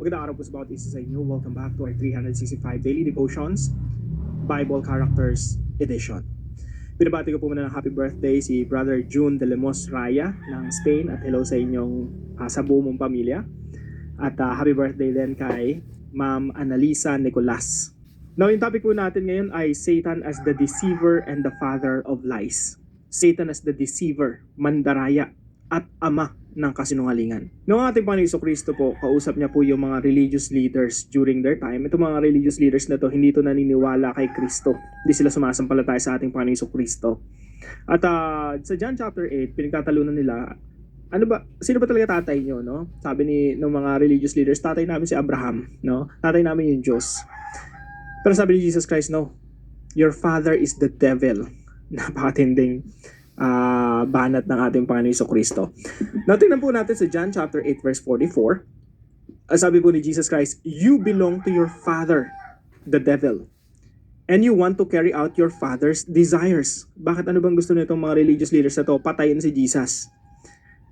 Magandang araw po sa bawat isa sa inyo. Welcome back to our 365 Daily Devotions, Bible Characters Edition. Binabati ko po muna ng happy birthday si Brother June de Lemos Raya ng Spain at hello sa inyong sa buong mong pamilya. At happy birthday din kay Ma'am Annalisa Nicolas. Now, yung topic po natin ngayon ay Satan as the deceiver and the father of lies. Satan as the deceiver, mandaraya, at ama ng kasinungalingan. Noong ating Panginoon Jesucristo po, kausap niya po yung mga religious leaders during their time. Itong mga religious leaders na to, hindi to naniniwala kay Kristo. Hindi sila sumasampalataya sa ating Panginoon Jesucristo. At sa John chapter 8, pinagtatalunan nila, sino ba talaga tatay nyo, no? Sabi ng mga religious leaders, tatay namin si Abraham, no? Tatay namin yung Diyos. Pero sabi ni Jesus Christ, no, your father is the devil. Napakatinding banat ng ating Panginoon Jesucristo. Now, tingnan po natin sa John chapter 8 verse 44. Sabi po ni Jesus Christ, you belong to your father, the devil, and you want to carry out your father's desires. Bakit ano bang gusto nitong mga religious leaders na to? Patayin si Jesus.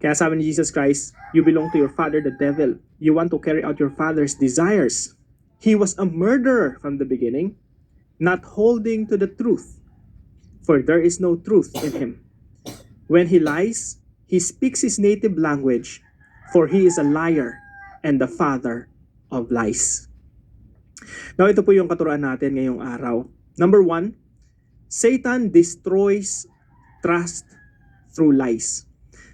Kaya sabi ni Jesus Christ, you belong to your father, the devil. You want to carry out your father's desires. He was a murderer from the beginning, not holding to the truth, for there is no truth in him. When he lies, he speaks his native language, for he is a liar and the father of lies. Now, ito po yung katuruan natin ngayong araw. Number 1, Satan destroys trust through lies.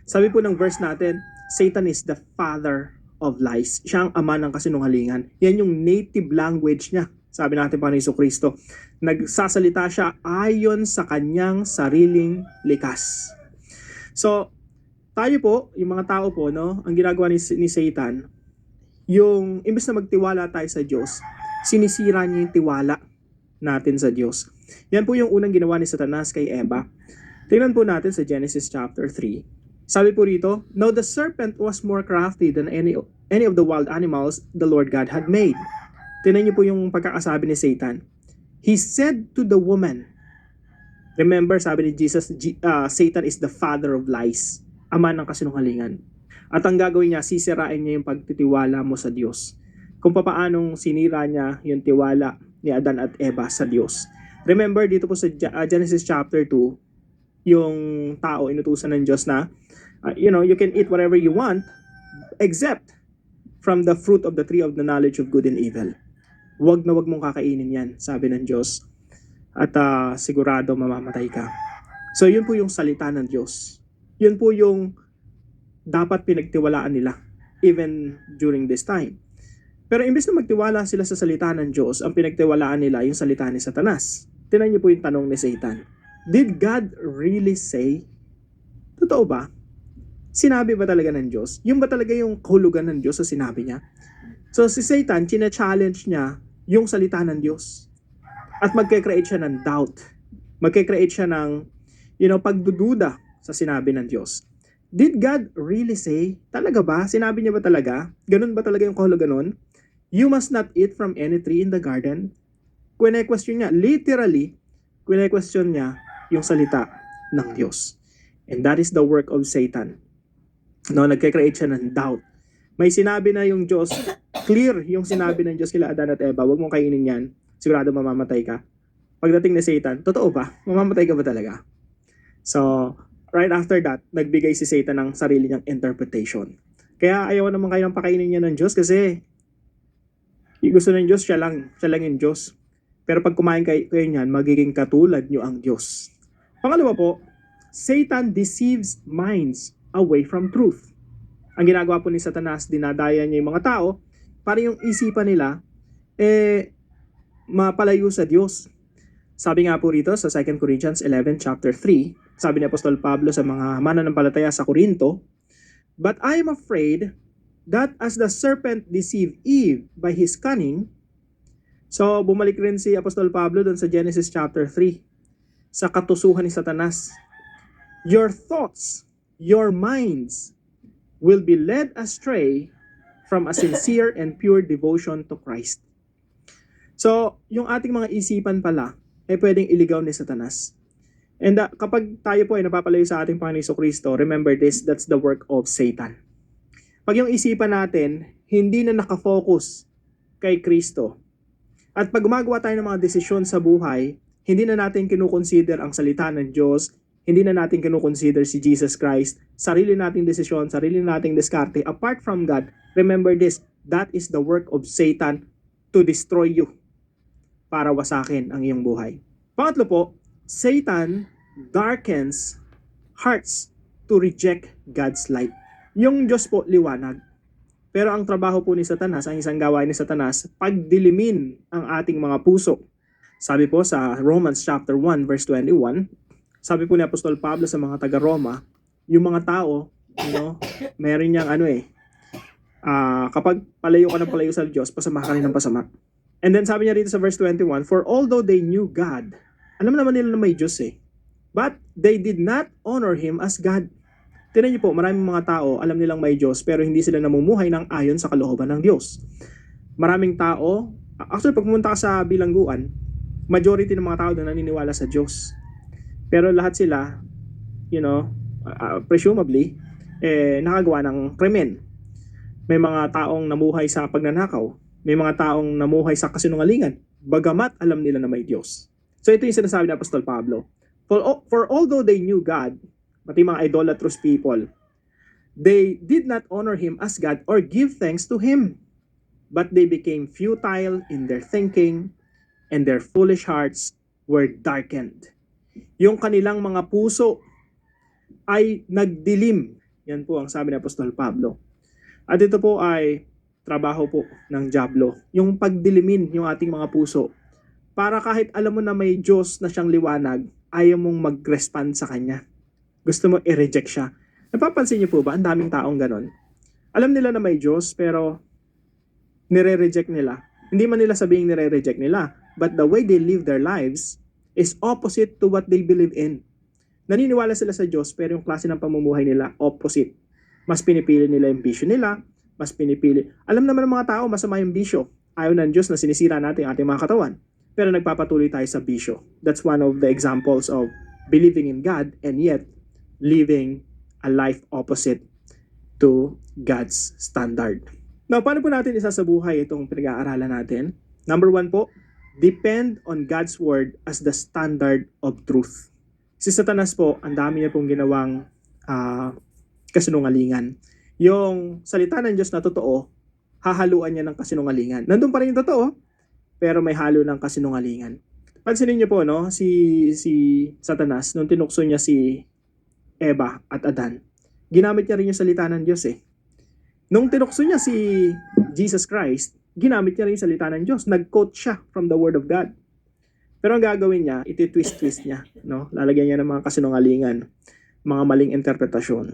Sabi po ng verse natin, Satan is the father of lies. Siya ang ama ng kasinungalingan. Yan yung native language niya. Sabi natin pa ni Jesucristo, nagsasalita siya ayon sa kanyang sariling likas. So, tayo po, yung mga tao po, no, ang ginagawa ni Satan, yung imbes na magtiwala tayo sa Diyos, sinisira niya yung tiwala natin sa Diyos. Yan po yung unang ginawa ni Satanas kay Eva. Tingnan po natin sa Genesis chapter 3. Sabi po rito, now the serpent was more crafty than any of the wild animals the Lord God had made. Tingnan niyo po yung pagkakasabi ni Satan. He said to the woman, remember, sabi ni Jesus, Satan is the father of lies, ama ng kasinungalingan. At ang gagawin niya, sisirain niya yung pagtitiwala mo sa Diyos. Kung paanong sinira niya yung tiwala ni Adan at Eva sa Diyos. Remember, dito po sa Genesis chapter 2, yung tao inutusan ng Diyos na, you can eat whatever you want, except from the fruit of the tree of the knowledge of good and evil. Wag na wag mong kakainin yan, sabi ng Diyos. At sigurado mamamatay ka. So yun po yung salita ng Diyos. Yun po yung dapat pinagtiwalaan nila even during this time. Pero imbes na magtiwala sila sa salita ng Diyos, ang pinagtiwalaan nila yung salita ni Satanas. Tingnan niyo po yung tanong ni Satan. Did God really say? Totoo ba? Sinabi ba talaga ng Diyos? Yung ba talaga yung kahulugan ng Diyos sa sinabi niya? So si Satan, china-challenge niya yung salita ng Diyos. At magke-create siya ng doubt. Magke-create siya ng, pagdududa sa sinabi ng Diyos. Did God really say? Talaga ba? Sinabi niya ba talaga? Ganun ba talaga yung kahulugan nun? You must not eat from any tree in the garden. Question niya, literally, question niya yung salita ng Diyos. And that is the work of Satan. No, nagke-create siya ng doubt. May sinabi na yung Diyos, clear yung sinabi ng Diyos kila Adan at Eva, huwag mong kainin yan, sigurado mamamatay ka. Pagdating ni Satan, totoo ba? Mamamatay ka ba talaga? So, right after that, nagbigay si Satan ng sarili niyang interpretation. Kaya ayaw naman kayo ng pakainin niya ng Diyos kasi yung gusto ng Diyos, siya lang yung Diyos. Pero pag kumain kayo niyan, magiging katulad niyo ang Diyos. Pangalawa po, Satan deceives minds away from truth. Ang ginagawa po ni Satanas, dinadaya niya yung mga tao para yung isipan nila mapalayo sa Diyos. Sabi nga po rito sa 2 Corinthians 11 chapter 3, sabi ni Apostol Pablo sa mga mananampalataya sa Corinto, but I am afraid that as the serpent deceived Eve by his cunning, so bumalik rin si Apostol Pablo doon sa Genesis chapter 3, sa katusuhan ni Satanas, your thoughts, your minds will be led astray from a sincere and pure devotion to Christ. So, yung ating mga isipan pala ay pwedeng iligaw ni Satanas. And kapag tayo po ay napapalayo sa ating Panginoon Jesucristo, remember this, that's the work of Satan. Pag yung isipan natin hindi na nakafocus kay Kristo. At pag gumagawa tayo ng mga desisyon sa buhay, hindi na natin kinukonsider ang salita ng Diyos, hindi na natin kinukonsider si Jesus Christ, sarili nating desisyon, sarili nating diskarte, apart from God, remember this, that is the work of Satan to destroy you, para wasakin ang iyong buhay. Pangatlo po, Satan darkens hearts to reject God's light. Yung Diyos po liwanag. Pero ang trabaho po ni Satanas, ang isang gawain ni Satanas, pagdilimin ang ating mga puso. Sabi po sa Romans chapter 1 verse 21, sabi po ni Apostol Pablo sa mga taga-Roma, yung mga tao, meron niyang kapag palayo ka ng palayo sa Diyos, pasama ka rin ng pasama. And then sabi niya rito sa verse 21, for although they knew God, alam naman nila na may Diyos but they did not honor Him as God. Tignan niyo po, maraming mga tao, alam nilang may Diyos, pero hindi sila namumuhay ng ayon sa kalooban ng Diyos. Maraming tao, actually pag pumunta ka sa bilangguan, majority ng mga tao na naniniwala sa Diyos. Pero lahat sila, presumably, nakagawa ng krimen. May mga taong namuhay sa pagnanakaw, may mga taong namuhay sa kasinungalingan, bagamat alam nila na may Diyos. So ito yung sinasabi ng Apostol Pablo. For although they knew God, pati mga idolatrous people, they did not honor Him as God or give thanks to Him, but they became futile in their thinking, and their foolish hearts were darkened. Yung kanilang mga puso ay nagdilim. Yan po ang sabi ng Apostol Pablo. At ito po ay trabaho po ng dyablo. Yung pagdilimin yung ating mga puso. Para kahit alam mo na may Diyos na siyang liwanag, ayaw mong mag-respond sa Kanya. Gusto mo i-reject siya. Napapansin niyo po ba, ang daming taong ganon? Alam nila na may Diyos, pero nire-reject nila. Hindi man nila sabihing nire-reject nila, but the way they live their lives is opposite to what they believe in. Naniniwala sila sa Diyos, pero yung klase ng pamumuhay nila, opposite. Mas pinipili nila yung bisyo nila, mas pinipili. Alam naman ng mga tao, masama yung bisyo. Ayaw ng Diyos na sinisira natin ang ating mga katawan. Pero nagpapatuloy tayo sa bisyo. That's one of the examples of believing in God and yet living a life opposite to God's standard. Now, paano po natin isasabuhay itong pinag-aaralan natin? Number 1 po, depend on God's word as the standard of truth. Si Satanas po, ang dami niya pong ginawang kasinungalingan. Yung salita ng Diyos na totoo, hahaluan niya ng kasinungalingan. Nandun pa rin yung totoo, pero may halo ng kasinungalingan. Pansinin niyo po, si Satanas, nung tinukso niya si Eva at Adan, ginamit niya rin yung salita ng Diyos Nung tinukso niya si Jesus Christ, ginamit niya rin yung salita ng Diyos. Nag-quote siya from the Word of God. Pero ang gagawin niya, iti-twist niya. Lalagyan niya ng mga kasinungalingan, mga maling interpretasyon.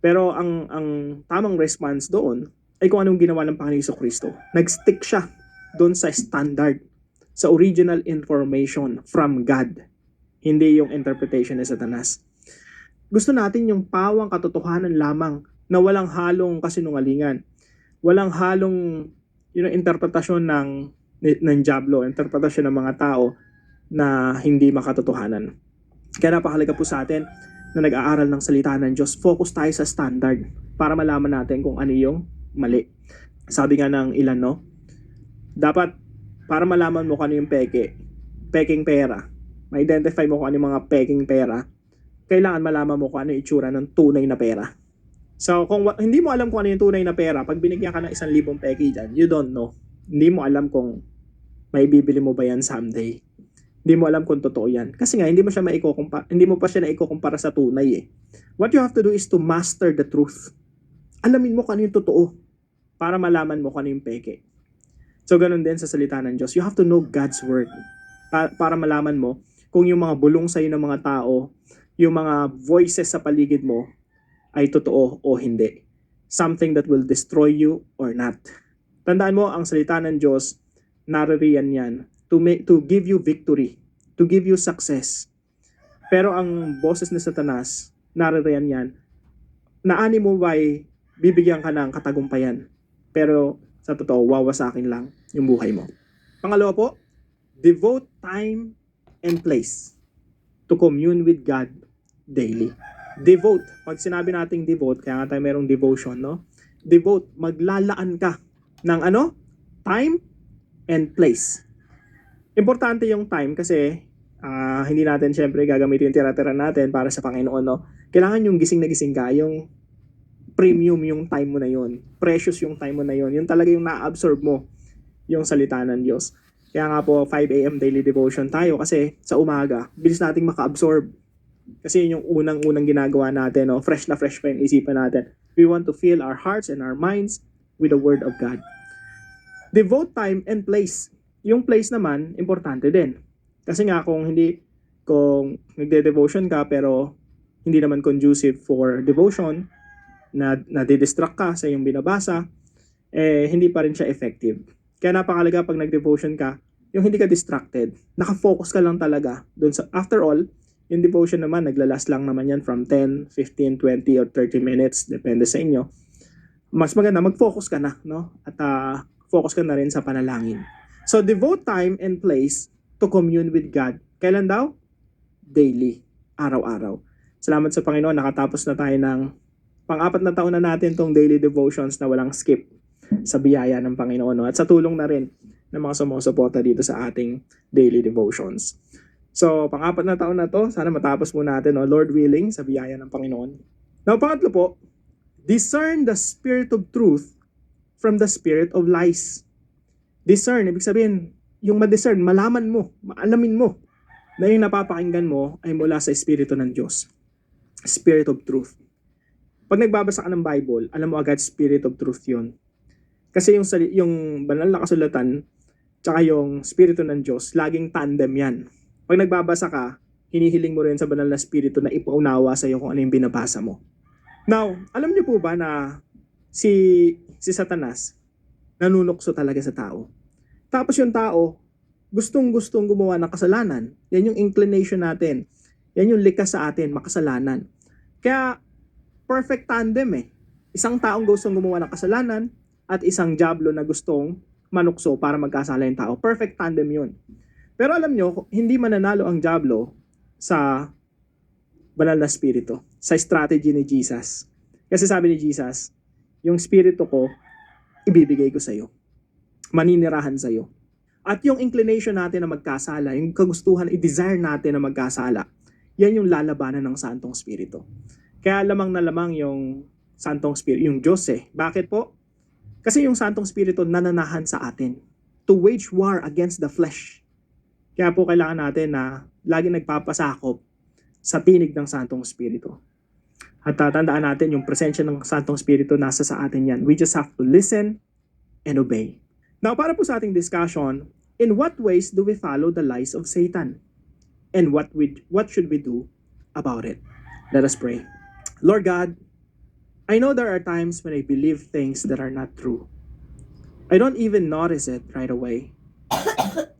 Pero ang tamang response doon ay kung anong ginawa ng Panginoong Jesucristo. Nag-stick siya doon sa standard, sa original information from God. Hindi yung interpretation ni Satanas. Gusto natin yung pawang katotohanan lamang na walang halong kasinungalingan. Walang halong interpretasyon ng dyablo, interpretasyon ng mga tao na hindi makatotohanan. Kaya napakahalaga po sa atin na nag-aaral ng salita ng Diyos. Focus tayo sa standard para malaman natin kung ano yung mali. Sabi nga ng ilan, dapat para malaman mo kung ano yung peking pera, ma-identify mo kung ano yung mga peking pera, kailangan malaman mo kung ano yung itsura ng tunay na pera. So, kung hindi mo alam kung ano yung tunay na pera, pag binigyan ka ng 1,000 peke dyan, you don't know. Hindi mo alam kung may bibili mo ba yan someday. Hindi mo alam kung totoo yan. Kasi nga, hindi mo pa siya naikukumpara sa tunay What you have to do is to master the truth. Alamin mo kung ano yung totoo para malaman mo kung ano yung peke. So, ganun din sa salita ng Diyos. You have to know God's word para malaman mo kung yung mga bulong sa'yo ng mga tao, yung mga voices sa paligid mo ay totoo o hindi. Something that will destroy you or not. Tandaan mo, ang salita ng Diyos, naririyan yan to give you victory, to give you success. Pero ang boses ni Satanas, naririyan yan, naani mo ba'y bibigyan ka ng katagumpayan. Pero sa totoo, wawasakin lang yung buhay mo. Pangalawa po, devote time and place to commune with God daily. Devote. Pag sinabi nating devote, kaya nga tayo merong devotion, Devote. Maglalaan ka ng time and place. Importante yung time kasi hindi natin syempre gagamitin yung tira-tira natin para sa Panginoon, no? Kailangan yung gising na gising ka, yung premium yung time mo na yun. Precious yung time mo na yun. Yung talaga yung na-absorb mo yung salita ng Diyos. Kaya nga po 5 a.m. daily devotion tayo kasi sa umaga, bilis nating maka-absorb. Kasi yun yung unang-unang ginagawa natin, no? Fresh na fresh pa yung isipan natin. We want to fill our hearts and our minds with the Word of God. Devote time and place. Yung place naman, importante din. Kasi nga kung nagde-devotion ka pero hindi naman conducive for devotion, nadidistract ka sa iyong binabasa, hindi pa rin siya effective. Kaya napakalaga pag nag-devotion ka, yung hindi ka distracted, nakafocus ka lang talaga dun sa, after all, yung devotion naman, naglalast lang naman yan from 10, 15, 20, or 30 minutes, depende sa inyo. Mas maganda, mag-focus ka na, no? At focus ka na rin sa panalangin. So, devote time and place to commune with God. Kailan daw? Daily, araw-araw. Salamat sa Panginoon, nakatapos na tayo ng pang-4 na taon na natin tong daily devotions na walang skip sa biyaya ng Panginoon, no? At sa tulong na rin ng mga sumusuporta dito sa ating daily devotions. So, pang-4 na taon na to, sana matapos mo natin, no? Lord willing, sa biyaya ng Panginoon. Now, pangatlo po, discern the spirit of truth from the spirit of lies. Discern, ibig sabihin, yung ma-discern, malaman mo, maalamin mo, na yung napapakinggan mo ay mula sa Espiritu ng Diyos. Spirit of truth. Pag nagbabasa ka ng Bible, alam mo agad Spirit of truth yun. Kasi yung banal na kasulatan, tsaka yung Espiritu ng Diyos, laging tandem yan. Pag nagbabasa ka, hinihiling mo rin sa banal na Espiritu na ipaunawa sa iyo kung ano yung binabasa mo. Now, alam niyo po ba na si Satanas, nanunukso talaga sa tao. Tapos yung tao, gustong-gustong gumawa ng kasalanan. Yan yung inclination natin. Yan yung likas sa atin, makasalanan. Kaya, perfect tandem eh. Isang taong gustong gumawa ng kasalanan at isang diablo na gustong manukso para magkasala yung tao. Perfect tandem yun. Pero alam nyo, hindi mananalo ang diablo sa banal na spirito, sa strategy ni Jesus. Kasi sabi ni Jesus, yung spirito ko, ibibigay ko sa iyo. Maninirahan sa iyo. At yung inclination natin na magkasala, yung kagustuhan, i-desire natin na magkasala, yan yung lalabanan ng Santong Spirito. Kaya lamang na lamang yung Santong Spirito, yung Diyos eh. Bakit po? Kasi yung Santong Spirito nananahan sa atin to wage war against the flesh. Kaya po kailangan natin na lagi nagpapasakop sa tinig ng Santong Spirito. At tandaan natin yung presensya ng Santong Spirito nasa sa atin yan. We just have to listen and obey. Now, para po sa ating discussion, in what ways do we follow the lies of Satan? And what should we do about it? Let us pray. Lord God, I know there are times when I believe things that are not true. I don't even notice it right away.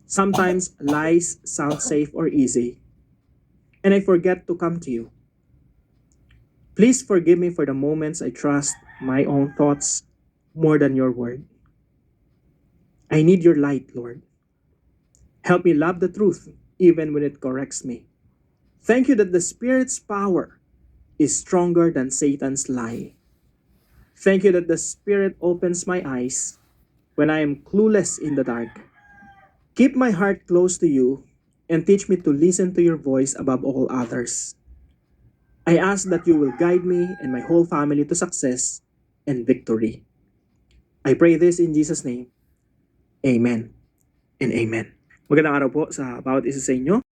Sometimes lies sound safe or easy, and I forget to come to you. Please forgive me for the moments I trust my own thoughts more than your word. I need your light, Lord. Help me love the truth even when it corrects me. Thank you that the Spirit's power is stronger than Satan's lie. Thank you that the Spirit opens my eyes when I am clueless in the dark. Keep my heart close to you and teach me to listen to your voice above all others. I ask that you will guide me and my whole family to success and victory. I pray this in Jesus' name. Amen and amen. Magandang araw po sa bawat isa sa inyo.